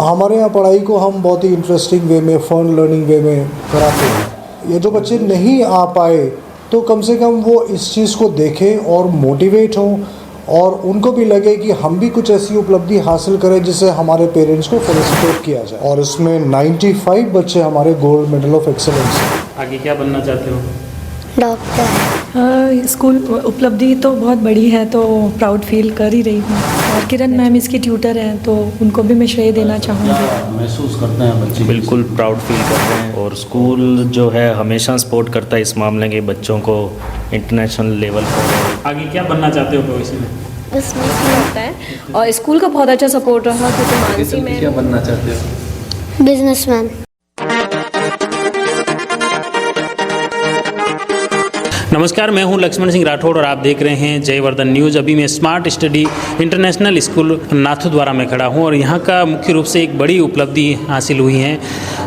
हमारे यहाँ पढ़ाई को हम बहुत ही इंटरेस्टिंग वे में, फन लर्निंग वे में कराते हैं। ये जो बच्चे नहीं आ पाए तो कम से कम वो इस चीज़ को देखें और मोटिवेट हों और उनको भी लगे कि हम भी कुछ ऐसी उपलब्धि हासिल करें जिससे हमारे पेरेंट्स को फेलिसिटेट किया जाए। और इसमें 95 बच्चे हमारे गोल्ड मेडल ऑफ एक्सेलेंस हैं। आगे क्या बनना चाहते हो? डॉक्टर। स्कूल उपलब्धि तो बहुत बड़ी है, तो प्राउड फील कर ही रही हूँ। और किरण मैम इसकी ट्यूटर हैं, तो उनको भी मैं श्रेय देना चाहूँगी। महसूस करते हैं बच्चे? बिल्कुल प्राउड फील करते हैं और स्कूल जो है हमेशा सपोर्ट करता है इस मामले के बच्चों को इंटरनेशनल लेवल पर। आगे क्या बनना चाहते हो भविष्य में? बिजनेसमैन होता है और स्कूल का बहुत अच्छा सपोर्ट रहा क्योंकि मानसी में। क्या बनना चाहते हो? बिजनेसमैन। नमस्कार, मैं हूं लक्ष्मण सिंह राठौड़ और आप देख रहे हैं जयवर्धन न्यूज़। अभी मैं smart study international school Nathdwara में खड़ा हूं और यहां का मुख्य रूप से एक बड़ी उपलब्धि हासिल हुई है।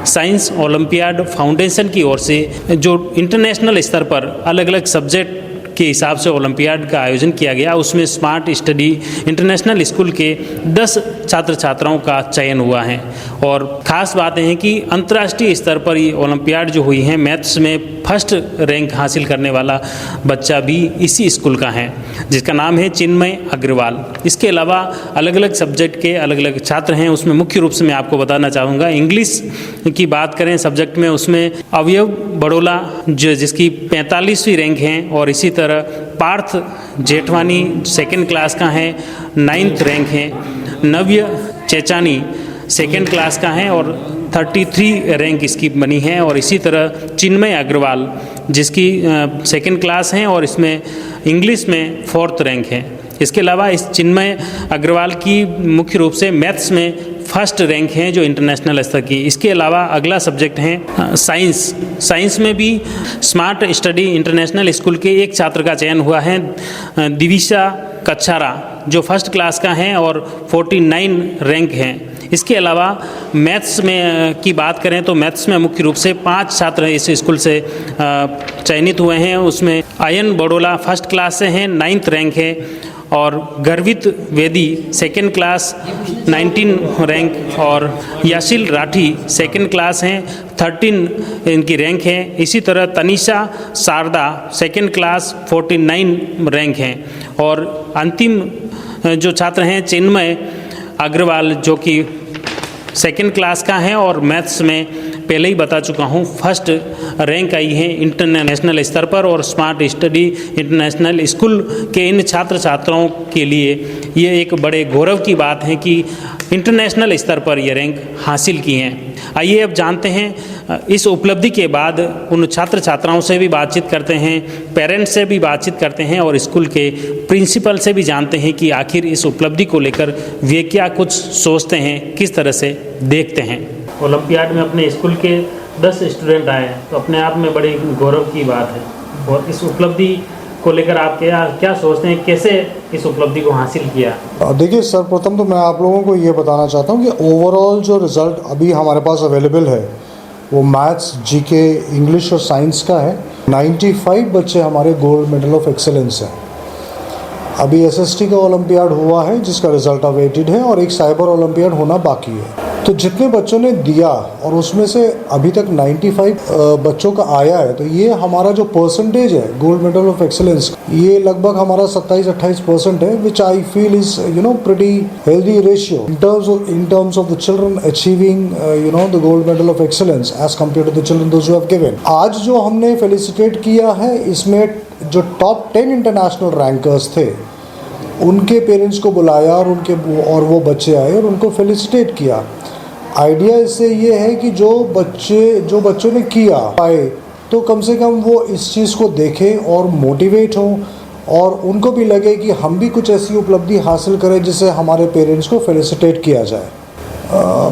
साइंस ओलंपियाड फाउंडेशन की ओर से जो इंटरनेशनल स्तर पर अलग अलग सब्जेक्ट के हिसाब से ओलंपियाड का आयोजन किया गया, उसमें स्मार्ट स्टडी इंटरनेशनल स्कूल के 10 छात्र छात्राओं का चयन हुआ है। और ख़ास बात है कि अंतर्राष्ट्रीय स्तर पर ये ओलंपियाड जो हुई है, मैथ्स में फर्स्ट रैंक हासिल करने वाला बच्चा भी इसी स्कूल का है, जिसका नाम है चिन्मय अग्रवाल। इसके अलावा अलग अलग सब्जेक्ट के अलग अलग छात्र हैं। उसमें मुख्य रूप से मैं आपको बताना चाहूँगा, इंग्लिश की बात करें सब्जेक्ट में, उसमें अवयव बड़ोला जो जिसकी 45वीं रैंक है, और इसी तरह पार्थ जेठवानी सेकंड क्लास का है, 9th रैंक है। नव्य चेचानी सेकंड क्लास का है और 33 रैंक इसकी बनी है। और इसी तरह चिन्मय अग्रवाल जिसकी सेकंड क्लास है और इसमें इंग्लिश में 4th रैंक है। इसके अलावा इस चिन्मय अग्रवाल की मुख्य रूप से मैथ्स में फर्स्ट रैंक है जो इंटरनेशनल स्तर की। इसके अलावा अगला सब्जेक्ट है साइंस में भी स्मार्ट स्टडी इंटरनेशनल स्कूल के एक छात्र का चयन हुआ है, दिविशा कच्छारा, जो फर्स्ट क्लास का है और 49 रैंक है। इसके अलावा मैथ्स में की बात करें तो मैथ्स में मुख्य रूप से 5 छात्र इस स्कूल से चयनित हुए हैं। उसमें आयन बड़ोला फर्स्ट क्लास से हैं, 9th रैंक है। और गर्वित वेदी सेकंड क्लास 19 रैंक और याशिल राठी सेकंड क्लास हैं, 13 इनकी रैंक है। इसी तरह Tanisha Sharda second class 49 rank हैं। और अंतिम जो छात्र हैं चिन्मय अग्रवाल जो कि सेकंड क्लास का है और मैथ्स में पहले ही बता चुका हूँ फर्स्ट रैंक आई है इंटरनेशनल स्तर पर। और स्मार्ट स्टडी इंटरनेशनल स्कूल के इन छात्र छात्राओं के लिए ये एक बड़े गौरव की बात है कि इंटरनेशनल स्तर पर ये रैंक हासिल की हैं। आइए अब जानते हैं इस उपलब्धि के बाद उन छात्र छात्राओं से भी बातचीत करते हैं, पेरेंट्स से भी बातचीत करते हैं और स्कूल के प्रिंसिपल से भी जानते हैं कि आखिर इस उपलब्धि को लेकर वे क्या कुछ सोचते हैं, किस तरह से देखते हैं। ओलंपियाड में अपने स्कूल के 10 स्टूडेंट आए तो अपने आप में बड़े गौरव की बात है। और इस उपलब्धि को लेकर आप क्या सोचते हैं, कैसे इस उपलब्धि को हासिल किया? देखिए, सर्वप्रथम तो मैं आप लोगों को ये बताना चाहता हूँ कि ओवरऑल जो रिज़ल्ट अभी हमारे पास अवेलेबल है वो मैथ्स, जीके, इंग्लिश और साइंस का है। 95 बच्चे हमारे गोल्ड मेडल ऑफ एक्सेलेंस हैं। अभी एसएसटी का ओलंपियाड हुआ है जिसका रिज़ल्ट अवेटेड है और एक साइबर ओलंपियाड होना बाकी है। तो जितने बच्चों ने दिया और उसमें से अभी तक 95 बच्चों का आया है, तो ये हमारा जो परसेंटेज है गोल्ड मेडल ऑफ एक्सेलेंस, ये लगभग हमारा 27-28% है, which I feel is pretty healthy ratio in terms of the children achieving the gold medal of excellence as compared to the children those who have given. आज जो हमने felicitate किया है, इसमें जो टॉप 10 इंटरनेशनल रैंकर्स थे उनके parents को बुलाया और वो बच्चे आए और उनको फेलिसिटेट किया। आइडिया इससे ये है कि जो बच्चों ने किया पाए तो कम से कम वो इस चीज़ को देखें और मोटिवेट हों और उनको भी लगे कि हम भी कुछ ऐसी उपलब्धि हासिल करें जिससे हमारे पेरेंट्स को फेलिसिटेट किया जाए।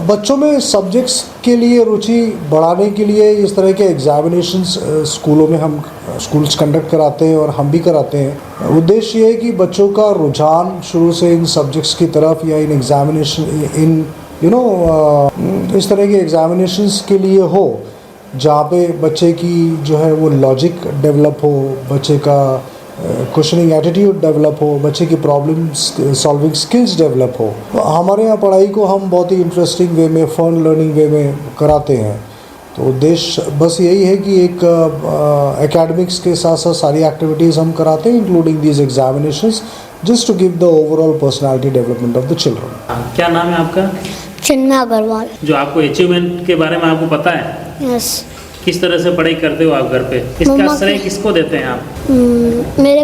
बच्चों में सब्जेक्ट्स के लिए रुचि बढ़ाने के लिए इस तरह के एग्जामिनेशंस स्कूलों में हम स्कूल्स कंडक्ट कराते हैं और हम भी कराते हैं। उद्देश्य ये है कि बच्चों का रुझान शुरू से इन सब्जेक्ट्स की तरफ या इन एग्जामिनेशन इस तरह के एग्जामिनेशंस के लिए हो जहाँ पे बच्चे की जो है वो लॉजिक डेवलप हो, बच्चे का क्वेश्चनिंग एटीट्यूड डेवलप हो, बच्चे की प्रॉब्लम सॉल्विंग स्किल्स डेवलप हो। तो हमारे यहाँ पढ़ाई को हम बहुत ही इंटरेस्टिंग वे में, फन लर्निंग वे में कराते हैं। तो उद्देश्य बस यही है कि एक एकेडमिक्स के साथ साथ सारी एक्टिविटीज़ हम कराते हैं, including these examinations, just to give the overall personality development of the children. क्या नाम है आपका? चिन्मय अग्रवाल। जो आपको अचीवमेंट के बारे में आपको पता है? यस। किस तरह से पढ़ाई करते हो आप घर पे? इसका श्रेय किसको देते हैं आप? मेरे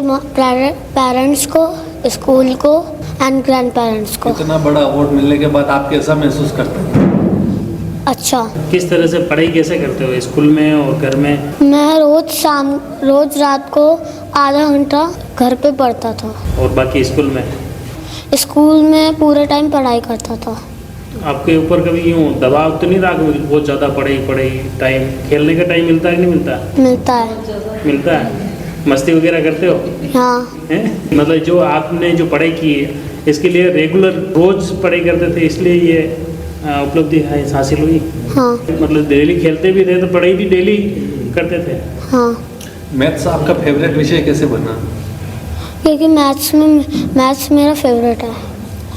पेरेंट्स को, स्कूल को एंड ग्रैंड पेरेंट्स को। इतना बड़ा अवार्ड मिलने के बाद आप कैसा महसूस करते हैं? अच्छा। किस तरह से पढ़ाई कैसे करते हो स्कूल में और घर में? मैं रोज रात को आधा घंटा घर पे पढ़ता था। और बाकी स्कूल में? स्कूल में पूरे टाइम पढ़ाई करता था। आपके ऊपर कभी यूँ दबाव तो नहीं रहा कि बहुत ज़्यादा पढ़ाई टाइम, खेलने का टाइम मिलता है कि नहीं मिलता? मिलता है। मिलता है। मस्ती वगैरह करते हो? हाँ। हैं? मतलब जो आपने जो पढ़ाई की है इसके लिए रेगुलर रोज पढ़ाई करते थे, इसलिए ये उपलब्धि हासिल हुई? हाँ। मतलब डेली खेलते भी थे तो पढ़ाई भी डेली करते थे? हाँ। मैथ्स आपका फेवरेट विषय कैसे बना? क्योंकि मैथ्स मेरा फेवरेट है।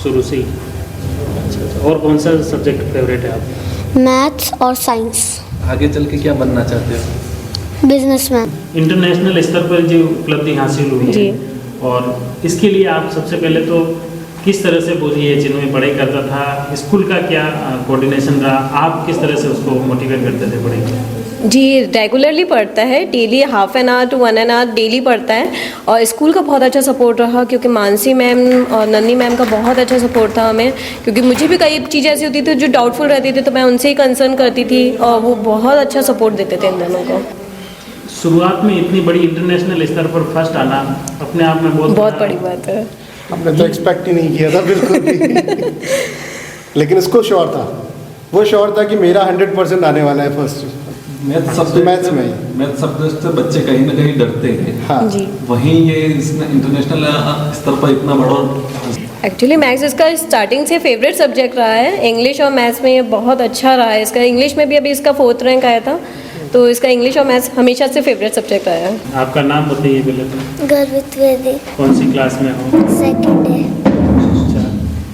शुरू से ही? अच्छा। और कौन सा सब्जेक्ट फेवरेट है आप? मैथ्स और साइंस। आगे चल के क्या बनना चाहते हो? बिजनेसमैन। इंटरनेशनल स्तर पर जो उपलब्धि हासिल हुई है, और इसके लिए आप सबसे पहले तो किस तरह से बोलिए, जिनमें पढ़ाई करता था, स्कूल का क्या कोऑर्डिनेशन रहा, आप किस तरह से उसको मोटिवेट करते थे पढ़ाई के? जी, रेगुलरली पढ़ता है, daily half an hour to 1 hour daily पढ़ता है। और स्कूल का बहुत अच्छा सपोर्ट रहा, क्योंकि मानसी मैम और नन्नी मैम का बहुत अच्छा सपोर्ट था हमें, क्योंकि मुझे भी कई चीज़ें ऐसी होती थी जो डाउटफुल रहती थी, तो मैं उनसे ही कंसर्न करती थी और वो बहुत अच्छा सपोर्ट देते थे इन दोनों को। शुरुआत में इतनी बड़ी इंटरनेशनल स्तर पर फर्स्ट आना अपने आप में बहुत बड़ी बात है। हमने तो एक्सपेक्ट ही नहीं किया था बिल्कुल भी। लेकिन इसको श्योर था, वो श्योर था कि मेरा 100% आने वाला है फर्स्ट। मैथ सब्जेक्ट मैथ्स में ही। मैथ सब्जेक्ट से बच्चे कहीं ना कहीं डरते हैं। हाँ जी। वहीं ये इसमें इंटरनेशनल स्तर पर इतना बड़ा। एक्चुअली मैथ्स इसका स्टार्टिंग से फेवरेट सब्जेक्ट रहा है। इंग्लिश और मैथ्स में ये बहुत अच्छा रहा है इसका। इंग्लिश में भी अभी इसका 4th रैंक आया था, तो इसका इंग्लिश और मैथ्स हमेशा से फेवरेट सब्जेक्ट आया है। आपका नाम बताइए पहले तो। गर्वित वेदी। कौन सी क्लास में हो? सेकंड है। अच्छा।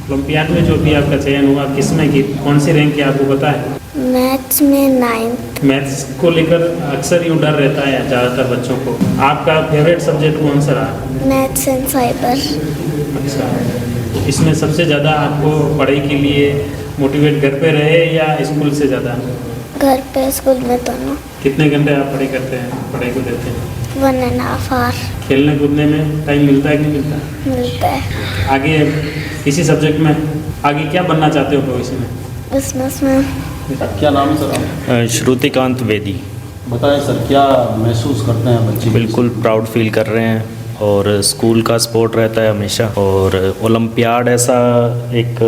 ओलंपियाड में जो भी आपका चयन हुआ, किस में की, कौन सी रैंक की आपको पता है? मैथ्स में 9th। मैथ्स को लेकर अक्सर यूँ डर रहता है ज़्यादातर बच्चों को। आपका फेवरेट सब्जेक्ट कौन सा रहा? Maths and cyber. अच्छा। इसमें सबसे ज़्यादा आपको पढ़ाई के लिए मोटिवेट घर पे रहे या स्कूल से ज़्यादा? घर पे, स्कूल में दोनों। कितने घंटे आप पढ़ाई करते हैं, पढ़ाई को देते हैं? 1.5 आवर। खेलने कूदने में टाइम मिलता है कि नहीं मिलता? मिलता है। आगे इसी सब्जेक्ट में आगे क्या बनना चाहते हो भविष्य में? बिजनेसमैन। क्या नाम है सर आपका? श्रुतिकांत वेदी। बताएं सर, क्या महसूस करते हैं बच्चे? बिल्कुल प्राउड फील कर रहे हैं, और स्कूल का सपोर्ट रहता है हमेशा। और ओलंपियाड ऐसा एक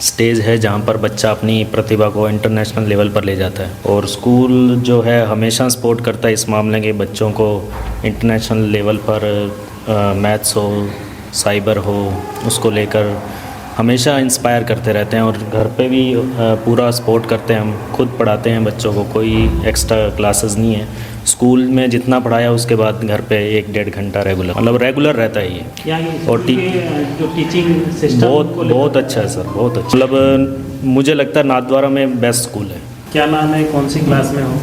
स्टेज है जहाँ पर बच्चा अपनी प्रतिभा को इंटरनेशनल लेवल पर ले जाता है, और स्कूल जो है हमेशा सपोर्ट करता है इस मामले के बच्चों को इंटरनेशनल लेवल पर। मैथ्स हो, साइबर हो, उसको लेकर हमेशा इंस्पायर करते रहते हैं। और घर पे भी पूरा सपोर्ट करते हैं, हम खुद पढ़ाते हैं बच्चों को, कोई एक्स्ट्रा क्लासेस नहीं है। स्कूल में जितना पढ़ाया उसके बाद घर पे 1-1.5 घंटा रेगुलर, मतलब रेगुलर रहता है ये। और जो टीचिंग सिस्टम बहुत अच्छा है सर, बहुत अच्छा। मतलब मुझे लगता है नाथद्वारा में बेस्ट स्कूल है। क्या नाम है, कौन सी क्लास में हो?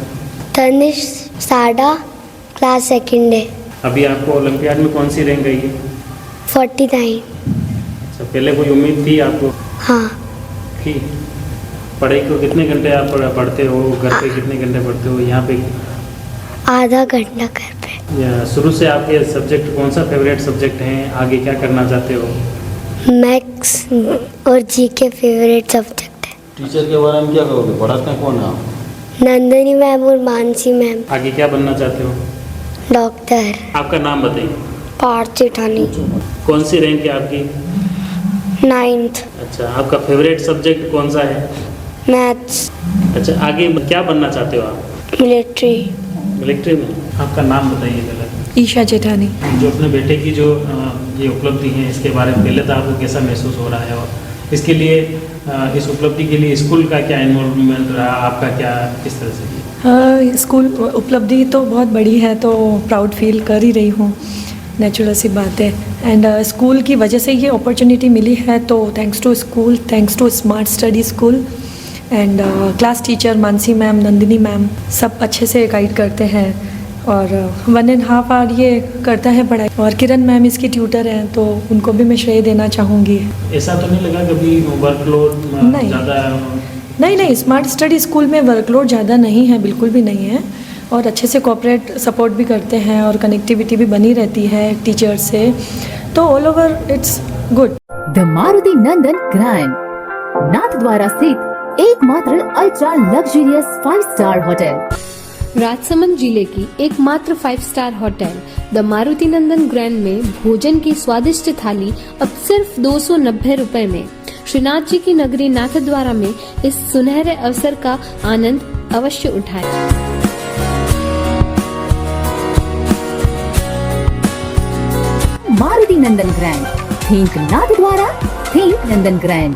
तनिष साडा, क्लास सेकंड है। अभी आपको ओलंपियाड में कौन सी रैंक आई है? 49। अच्छा, पहले कोई उम्मीद थी आपको? हाँ। थी। पढ़ाई को कितने घंटे आप पढ़ते हो, घर पे कितने घंटे पढ़ते हो, यहाँ पे? आधा घंटा घर पे। शुरू से आपके सब्जेक्ट कौन सा फेवरेट सब्जेक्ट हैं, आगे क्या करना चाहते हो? मैथ्स और जीके फेवरेट सब्जेक्ट है। टीचर के बारे में क्या कहोगे? पढ़ाते हैं कौन है आप? नंदनी मैम और मानसी मैम। आगे क्या बनना चाहते हो? डॉक्टर। आपका नाम बताइए। पार्थ जेठानी। कौन सी रैंक है आपकी? 9th। अच्छा, आपका फेवरेट सब्जेक्ट कौन सा है? मैथ्स। अच्छा, आगे क्या बनना चाहते हो आप? मिलिट्री। मिलिट्री में? आपका नाम बताइए पहले। ईशा जेठानी। जो अपने बेटे की जो ये उपलब्धि है, इसके बारे में पहले तो आपको कैसा महसूस हो रहा है, और इसके लिए इस उपलब्धि के लिए स्कूल का क्या इन्वॉल्वमेंट रहा, आपका क्या, किस तरह से? स्कूल उपलब्धि तो बहुत बड़ी है, तो प्राउड फील कर ही रही हूँ। नेचुरल सी बात है। एंड स्कूल की वजह से ये अपॉर्चुनिटी मिली है, तो thanks to school, thanks to smart study school and class teacher Mansi ma'am, Nandini ma'am, सब अच्छे से गाइड करते हैं और 1.5 आवर ये करता है पढ़ाई। और किरण मैम इसकी ट्यूटर हैं, तो उनको भी मैं श्रेय देना चाहूँगी। ऐसा तो नहीं लगा कभी वर्कलोड नहीं। ज़्यादा? नहीं, स्मार्ट स्टडी स्कूल में वर्कलोड ज़्यादा नहीं है, बिल्कुल भी नहीं है, और अच्छे से कोऑपरेट सपोर्ट भी करते हैं और कनेक्टिविटी भी बनी रहती है टीचर से, तो all over it's good. The Maruti Nandan grand, Nathdwara स्थित एकमात्र ultra luxurious 5 star hotel. Rajsamand जिले की एकमात्र 5 star hotel the Maruti Nandan grand में भोजन की स्वादिष्ट थाली अब सिर्फ 290 रुपए में। श्रीनाथ जी की नगरी नाथद्वारा में इस सुनहरे अवसर का आनंद अवश्य उठाएं। मारुति नंदन ग्रैंड, थिंक नाथद्वारा, थिंक नंदन ग्रैंड।